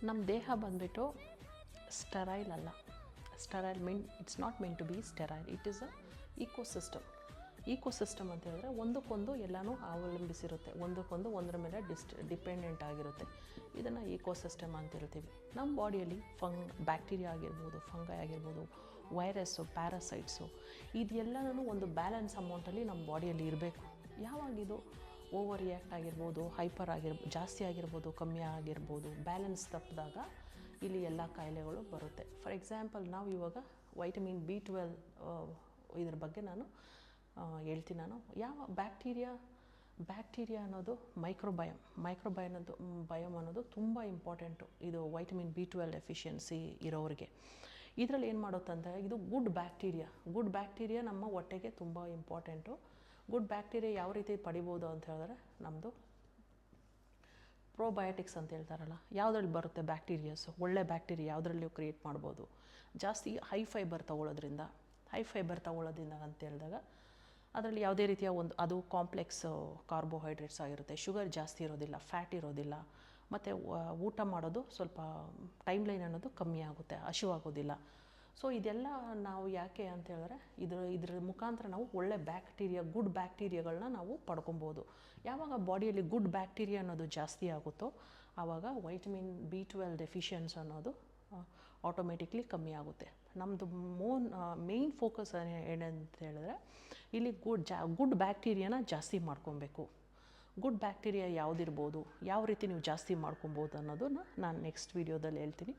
ನಮ್ಮ ದೇಹ ಬಂದುಬಿಟ್ಟು ಸ್ಟೆರೈಲ್ ಅಲ್ಲ. Sterile it's not meant to be sterile. It is a ecosystem ಅಂತ ಹೇಳಿದ್ರೆ ಒಂದಕ್ಕೊಂದು ಎಲ್ಲನೂ ಅವಲಂಬಿಸಿರುತ್ತೆ, ಒಂದಕ್ಕೊಂದು ಒಂದರ ಮೇಲೆ ಡಿಪೆಂಡೆಂಟ್ ಆಗಿರುತ್ತೆ. ಇದನ್ನು ಈಕೋಸಿಸ್ಟಮ್ ಅಂತ ಹೇಳ್ತೀವಿ. ನಮ್ಮ ಬಾಡಿಯಲ್ಲಿ ಬ್ಯಾಕ್ಟೀರಿಯಾ ಆಗಿರ್ಬೋದು, ಫಂಗೈ ಆಗಿರ್ಬೋದು, ವೈರಸ್ಸು, ಪ್ಯಾರಾಸೈಟ್ಸು, ಇದೆಲ್ಲನೂ ಒಂದು ಬ್ಯಾಲೆನ್ಸ್ ಅಮೌಂಟಲ್ಲಿ ನಮ್ಮ ಬಾಡಿಯಲ್ಲಿ ಇರಬೇಕು. ಯಾವಾಗಿದು ಓವರ್ ರಿಯಾಕ್ಟ್ ಆಗಿರ್ಬೋದು, ಜಾಸ್ತಿ ಆಗಿರ್ಬೋದು, ಕಮ್ಮಿ ಆಗಿರ್ಬೋದು, ಬ್ಯಾಲೆನ್ಸ್ ತಪ್ಪಿದಾಗ ಇಲ್ಲಿ ಎಲ್ಲ ಕಾಯಿಲೆಗಳು ಬರುತ್ತೆ. ಫಾರ್ ಎಕ್ಸಾಂಪಲ್ ನಾವು ಇವಾಗ ವೈಟಮಿನ್ B12 ಇದ್ರ ಬಗ್ಗೆ ನಾನು ಹೇಳ್ತೀನಿ. ಯಾವ ಬ್ಯಾಕ್ಟೀರಿಯಾ ಅನ್ನೋದು ಮೈಕ್ರೋಬಯಮ್ ಅನ್ನೋದು ತುಂಬ ಇಂಪಾರ್ಟೆಂಟು. ಇದು ವೈಟಮಿನ್ B12 ಡೆಫಿಷಿಯನ್ಸಿ ಇರೋರಿಗೆ ಇದರಲ್ಲಿ ಏನು ಮಾಡುತ್ತಂದರೆ, ಇದು ಗುಡ್ ಬ್ಯಾಕ್ಟೀರಿಯಾ ನಮ್ಮ ಹೊಟ್ಟೆಗೆ ತುಂಬ ಇಂಪಾರ್ಟೆಂಟು. ಗುಡ್ ಬ್ಯಾಕ್ಟೀರಿಯಾ ಯಾವ ರೀತಿ ಪಡಿಬೋದು ಅಂತ ಹೇಳಿದ್ರೆ, ನಮ್ಮದು ಪ್ರೋಬಯೋಟಿಕ್ಸ್ ಅಂತ ಹೇಳ್ತಾರಲ್ಲ, ಯಾವುದ್ರಲ್ಲಿ ಬರುತ್ತೆ ಬ್ಯಾಕ್ಟೀರಿಯಾಸು, ಒಳ್ಳೆ ಬ್ಯಾಕ್ಟೀರಿಯಾ ಯಾವುದ್ರಲ್ಲಿಯೂ ಕ್ರಿಯೇಟ್ ಮಾಡ್ಬೋದು. ಜಾಸ್ತಿ ಹೈ ಫೈಬರ್ ತೊಗೊಳ್ಳೋದ್ರಿಂದ ಅಂತ ಹೇಳಿದಾಗ ಅದರಲ್ಲಿ ಯಾವುದೇ ರೀತಿಯ ಅದು ಕಾಂಪ್ಲೆಕ್ಸ್ ಕಾರ್ಬೋಹೈಡ್ರೇಟ್ಸ್ ಆಗಿರುತ್ತೆ, ಶುಗರ್ ಜಾಸ್ತಿ ಇರೋದಿಲ್ಲ, ಫ್ಯಾಟ್ ಇರೋದಿಲ್ಲ, ಮತ್ತು ಊಟ ಮಾಡೋದು ಸ್ವಲ್ಪ ಟೈಮ್ ಲೈನ್ ಅನ್ನೋದು ಕಮ್ಮಿ ಆಗುತ್ತೆ, ಹಸಿವಾಗೋದಿಲ್ಲ. ಸೊ ಇದೆಲ್ಲ ನಾವು ಯಾಕೆ ಅಂತ ಹೇಳಿದ್ರೆ, ಇದ್ರ ಮುಖಾಂತರ ನಾವು ಒಳ್ಳೆ ಗುಡ್ ಬ್ಯಾಕ್ಟೀರಿಯಾಗಳನ್ನ ನಾವು ಪಡ್ಕೊಬೋದು. ಯಾವಾಗ ಬಾಡಿಯಲ್ಲಿ ಗುಡ್ ಬ್ಯಾಕ್ಟೀರಿಯಾ ಅನ್ನೋದು ಜಾಸ್ತಿ ಆಗುತ್ತೋ ಆವಾಗ ವೈಟಮಿನ್ B12 ಡೆಫಿಷಿಯನ್ಸ್ ಅನ್ನೋದು ಆಟೋಮೆಟಿಕ್ಲಿ ಕಮ್ಮಿ ಆಗುತ್ತೆ. ನಮ್ಮದು ಮೇಯ್ನ್ ಫೋಕಸ್ ಏನಂತ ಹೇಳಿದ್ರೆ, ಇಲ್ಲಿ ಗುಡ್ ಬ್ಯಾಕ್ಟೀರಿಯಾನ ಜಾಸ್ತಿ ಮಾಡ್ಕೊಬೇಕು. ಗುಡ್ ಬ್ಯಾಕ್ಟೀರಿಯಾ ಯಾವುದಿರ್ಬೋದು, ಯಾವ ರೀತಿ ನೀವು ಜಾಸ್ತಿ ಮಾಡ್ಕೊಬೋದು ಅನ್ನೋದನ್ನು ನಾನು ನೆಕ್ಸ್ಟ್ ವೀಡಿಯೋದಲ್ಲಿ ಹೇಳ್ತೀನಿ.